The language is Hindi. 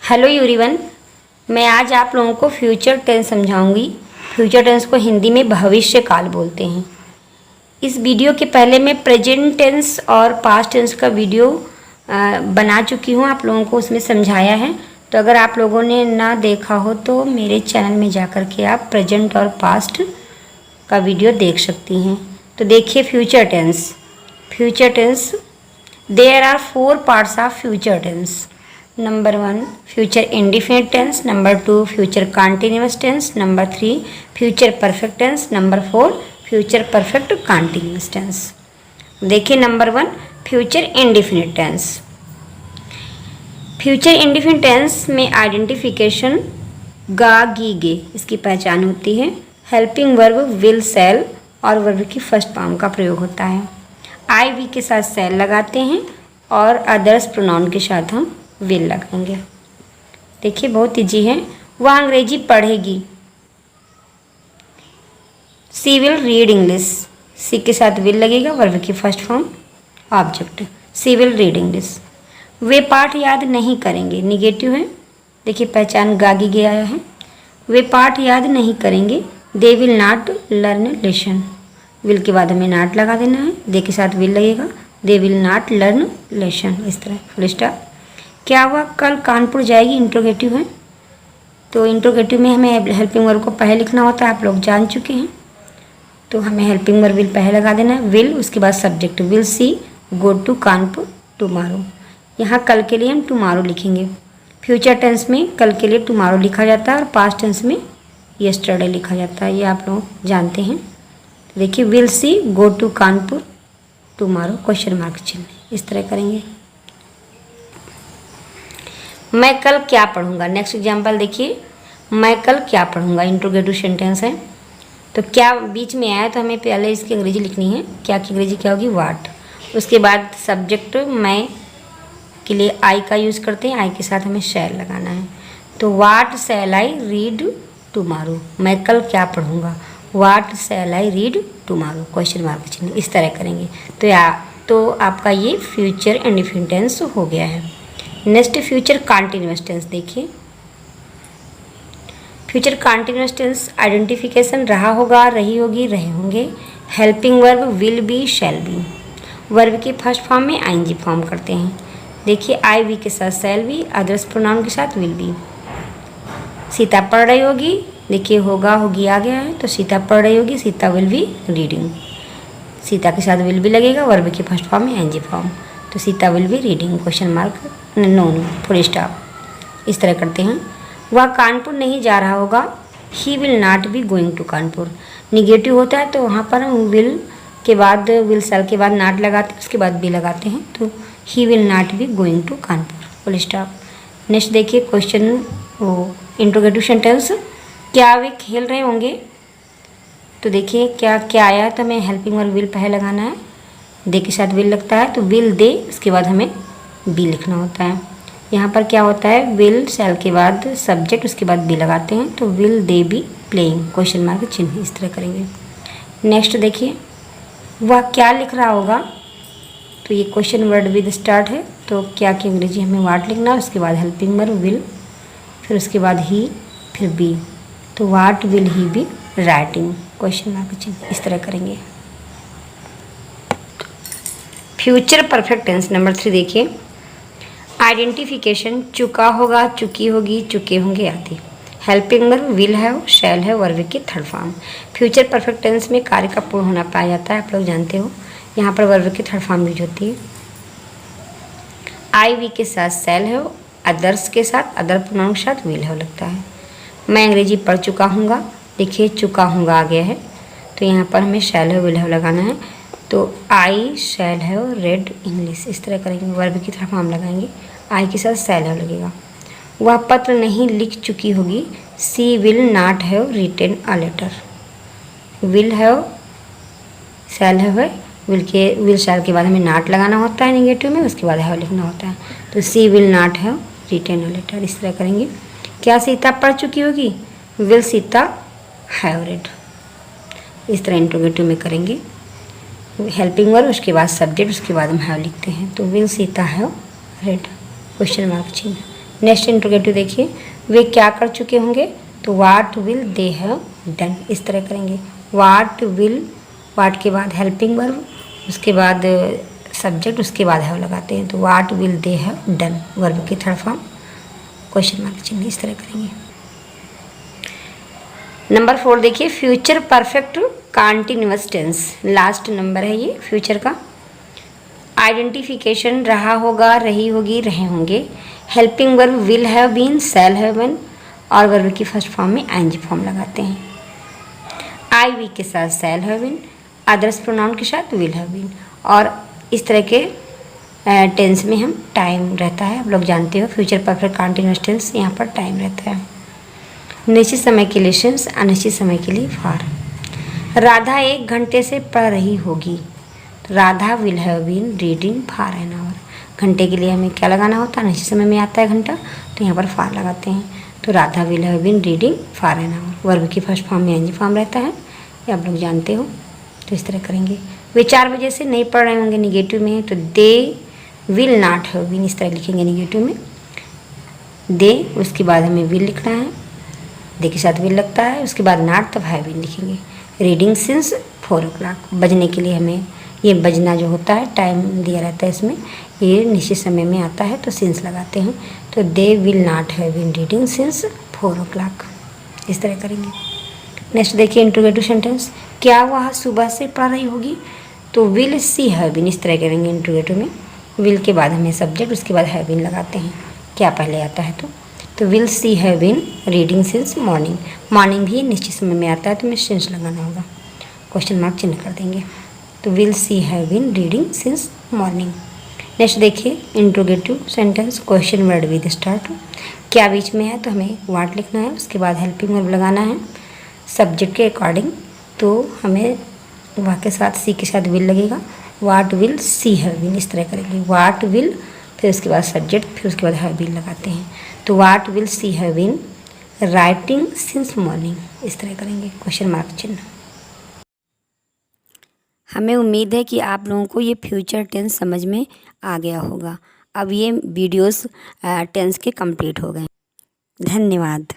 हेलो एवरीवन, मैं आज आप लोगों को फ्यूचर टेंस समझाऊंगी। फ्यूचर टेंस को हिंदी में भविष्य काल बोलते हैं। इस वीडियो के पहले मैं प्रेजेंट टेंस और पास्ट टेंस का वीडियो बना चुकी हूँ, आप लोगों को उसमें समझाया है। तो अगर आप लोगों ने ना देखा हो तो मेरे चैनल में जा कर के आप प्रेजेंट और पास्ट का वीडियो देख सकती हैं। तो देखिए future tense. Future tense, there are 4 parts of future tense. Number 1 future indefinite tense, number 2 future continuous tense, number 3 future perfect tense, number 4 future perfect continuous tense. देखिए number 1 future indefinite tense. Future indefinite tense में आइडेंटिफिकेशन गा गी गे इसकी पहचान होती है। हेल्पिंग वर्ब विल सेल और वर्ब की फर्स्ट फॉर्म का प्रयोग होता है। आई वी के साथ सेल लगाते हैं और अदर्स प्रोनाउन के साथ हम विल लगाएंगे। देखिए बहुत ईजी है। वह अंग्रेजी पढ़ेगी। She will read English. She के साथ विल लगेगा, वर्ब की first form object. She will read English. वे पाठ याद नहीं करेंगे, निगेटिव है। देखिए पहचान गागी गया है। वे पाठ याद नहीं करेंगे। दे will not learn lesson. Will के बाद हमें नॉट लगा देना है, दे के साथ विल लगेगा। दे विल नॉट लर्न लेसन, इस तरह फुल स्टॉप। क्या वह कल कानपुर जाएगी, इंट्रोगेटिव है। तो इंट्रोगेटिव में हमें हेल्पिंग वर्ब को पहले लिखना होता है, आप लोग जान चुके हैं। तो हमें हेल्पिंग वर्ब विल पहले लगा देना है। विल, उसके बाद subject. Will she go to Kanpur tomorrow. यहाँ कल के लिए हम टुमारो लिखेंगे। फ्यूचर टेंस में कल के लिए टुमारो लिखा जाता है और पास्ट टेंस में यस्टरडे लिखा जाता है, ये आप लोग जानते हैं। तो देखिए will she go to Kanpur tomorrow, question mark चिन्ह, इस तरह करेंगे। मैं कल क्या पढ़ूंगा। नेक्स्ट एग्जाम्पल देखिए, मैं कल क्या पढ़ूंगा, इंट्रोगेटिव सेंटेंस है। तो क्या बीच में आया तो हमें पहले इसकी अंग्रेजी लिखनी है। क्या की अंग्रेजी क्या होगी, वाट। उसके बाद सब्जेक्ट मैं के लिए आई का यूज़ करते हैं, आई के साथ हमें शैल लगाना है। तो वाट शैल आई रीड टुमारो। मैं कल क्या पढ़ूंगा, what shall I read tomorrow, question mark चिन्ह, इस तरह करेंगे। तो आपका ये फ्यूचर इंडेफिनिट टेंस हो गया है। नेक्स्ट फ्यूचर कंटिन्यूअस टेंस देखिए। फ्यूचर कंटिन्यूअस टेंस आइडेंटिफिकेशन रहा होगा, रही होगी, रहे होंगे। Helping verb will be, shall be. Verb की फर्स्ट फॉर्म में आईएनजी फॉर्म करते हैं। देखिए आई वी के साथ शैल बी, अदर्स प्रोनाउन के साथ विल बी। सीता पढ़ रही होगी, देखिए होगा होगी आ गया है, तो सीता पढ़ रही होगी, Sita will be reading. Sita के साथ विल बी लगेगा, वर्ब की फर्स्ट फॉर्म में आईएनजी फॉर्म। तो Sita will be reading, question mark, no full stop, इस तरह करते हैं। वह कानपुर नहीं जा रहा होगा। He will not be going to Kanpur. Negative होता है तो वहाँ पर हम विल के बाद विल सेल के बाद नॉट लगाते हैं, उसके बाद बी लगाते हैं। तो he will not be going to Kanpur, full stop. Next देखिए क्वेश्चन वो इंट्रोगेटिव सेंटेंस। क्या वे खेल रहे होंगे। तो देखिए क्या क्या आया है, तो हमें हेल्पिंग वर्ब विल पहले लगाना है, दे के साथ विल लगता है, तो विल दे, उसके बाद हमें बी लिखना होता है। यहाँ पर क्या होता है, विल सेल के बाद सब्जेक्ट, उसके बाद बी लगाते हैं। तो will they be playing, question mark चिन्ह, इस तरह करेंगे। नेक्स्ट देखिए, वह क्या लिख रहा होगा। तो ये क्वेश्चन वर्ड विद स्टार्ट है, तो क्या की अंग्रेजी हमें वाट लिखना है, उसके बाद हेल्पिंग वर्ब विल, फिर उसके बाद ही, फिर बी। तो what will he be writing, question mark चिन्ह, इस तरह करेंगे। फ्यूचर परफेक्ट टेंस नंबर 3 देखिए। आइडेंटिफिकेशन चुका होगा, चुकी होगी, चुके होंगे आदि। Helping verb will have, shall है, वर्ब की third form. Future perfect tense में कार्य का पूर्ण होना पाया जाता है, आप लोग जानते हो। यहाँ पर वर्ब की थर्ड फॉर्म यूज होती है। आई वी के साथ शैल है, अदर्स के साथ, अदर प्रोनाउन के साथ विल हैव लगता है। मैं अंग्रेजी पढ़ चुका हूँगा। देखिए चुका हूँगा आ गया है, तो यहाँ पर हमें शैल है, विल हैव लगाना है। तो आई शैल हैव रेड इंग्लिश, इस तरह करेंगे, वर्ब की तरफ हम लगाएंगे, आई के साथ शैल हैव लगेगा। वह पत्र नहीं लिख चुकी होगी। She will not have written a letter. Will have shall have है, विल शैल के बाद हमें नॉट लगाना होता है निगेटिव में, उसके बाद हैव लिखना होता है। तो she will not have written a letter, इस तरह करेंगे। क्या सीता पढ़ चुकी होगी। विल सीता हैव रेड, इस तरह इंट्रोगेटिव में करेंगे। हेल्पिंग वर्ब, उसके बाद सब्जेक्ट, उसके बाद हम हैव लिखते हैं। तो will Sita have read, question mark चिन्ह, नेक्स्ट इंट्रोगेटिव देखिए, वे क्या कर चुके होंगे, तो what will they have done, इस तरह करेंगे। वाट विल, वाट के बाद हेल्पिंग वर्ब, उसके बाद सब्जेक्ट, उसके बाद हैव लगाते हैं, तो what will they have done, verb की थर्ड फॉर्म क्वेश्चन मार्क चिन्ह, इस तरह करेंगे। नंबर 4 देखिए, future perfect continuous tense, last number है ये फ्यूचर का। आइडेंटिफिकेशन रहा होगा, रही होगी, रहे होंगे। Helping verb will have been, shall have been, और वर्ब की फर्स्ट फॉर्म में आईएनजी फॉर्म लगाते हैं। आई वी के साथ shall have been, others pronoun के साथ विल हैव बीन, और इस तरह के टेंस में हम टाइम रहता है, आप लोग जानते हो फ्यूचर परफेक्ट कॉन्टिन्यूअस टेंस, यहाँ पर टाइम रहता है। निश्चित समय के लिए सिंस, अनिश्चित समय के लिए फॉर। राधा 1 घंटे से पढ़ रही होगी, तो Radha will have been reading for an hour. घंटे के लिए हमें क्या लगाना होता है, अनिश्चित समय में आता है घंटा, तो यहाँ पर फॉर लगाते हैं, तो Radha will have been reading for an hour. Verb की फर्स्ट फॉर्म में एनजी फॉर्म रहता है, ये आप लोग जानते हो, तो इस तरह करेंगे। वे 4 बजे से नहीं पढ़ रहे होंगे, निगेटिव में है, तो they will not have been, इस तरह लिखेंगे निगेटिव में। दे, उसके बाद हमें विल लिखना है, दे के साथ विल लगता है, उसके बाद नॉट, तब हैव बीन लिखेंगे। रीडिंग सिंस 4 o'clock, बजने के लिए हमें ये बजना जो होता है टाइम दिया रहता है इसमें, ये निश्चित समय में आता है, तो सिंस लगाते हैं, तो they will not have been reading since 4 o'clock, इस तरह करेंगे। नेक्स्ट देखिए इंट्रोगेटिव सेंटेंस, क्या वह सुबह से पढ़ रही होगी, तो विल सी हैव बीन, इस तरह करेंगे इंट्रोगेटिव में। विल के बाद हमें सब्जेक्ट, उसके बाद हैव बीन लगाते हैं, क्या पहले आता है तो will she have been reading since morning. Morning भी निश्चित समय में आता है, तो हमें सिंस लगाना होगा, क्वेश्चन मार्क चिन्ह कर देंगे, तो will she have been reading since morning. Next देखिए interrogative sentence, question word with start, क्या बीच में है, तो हमें वाट लिखना है, उसके बाद हेल्पिंग वर्ब लगाना है सब्जेक्ट के अकॉर्डिंग, तो हमें वह के साथ सी के साथ विल लगेगा, what will she have been, इस तरह करेंगे। वाट विल, फिर उसके बाद सब्जेक्ट, फिर उसके बाद हैव बीन लगाते हैं, तो what will she have been writing since morning, इस तरह करेंगे, क्वेश्चन मार्क चिन्ह। हमें उम्मीद है कि आप लोगों को ये फ्यूचर टेंस समझ में आ गया होगा। अब ये वीडियोस टेंस के कंप्लीट हो गए। धन्यवाद।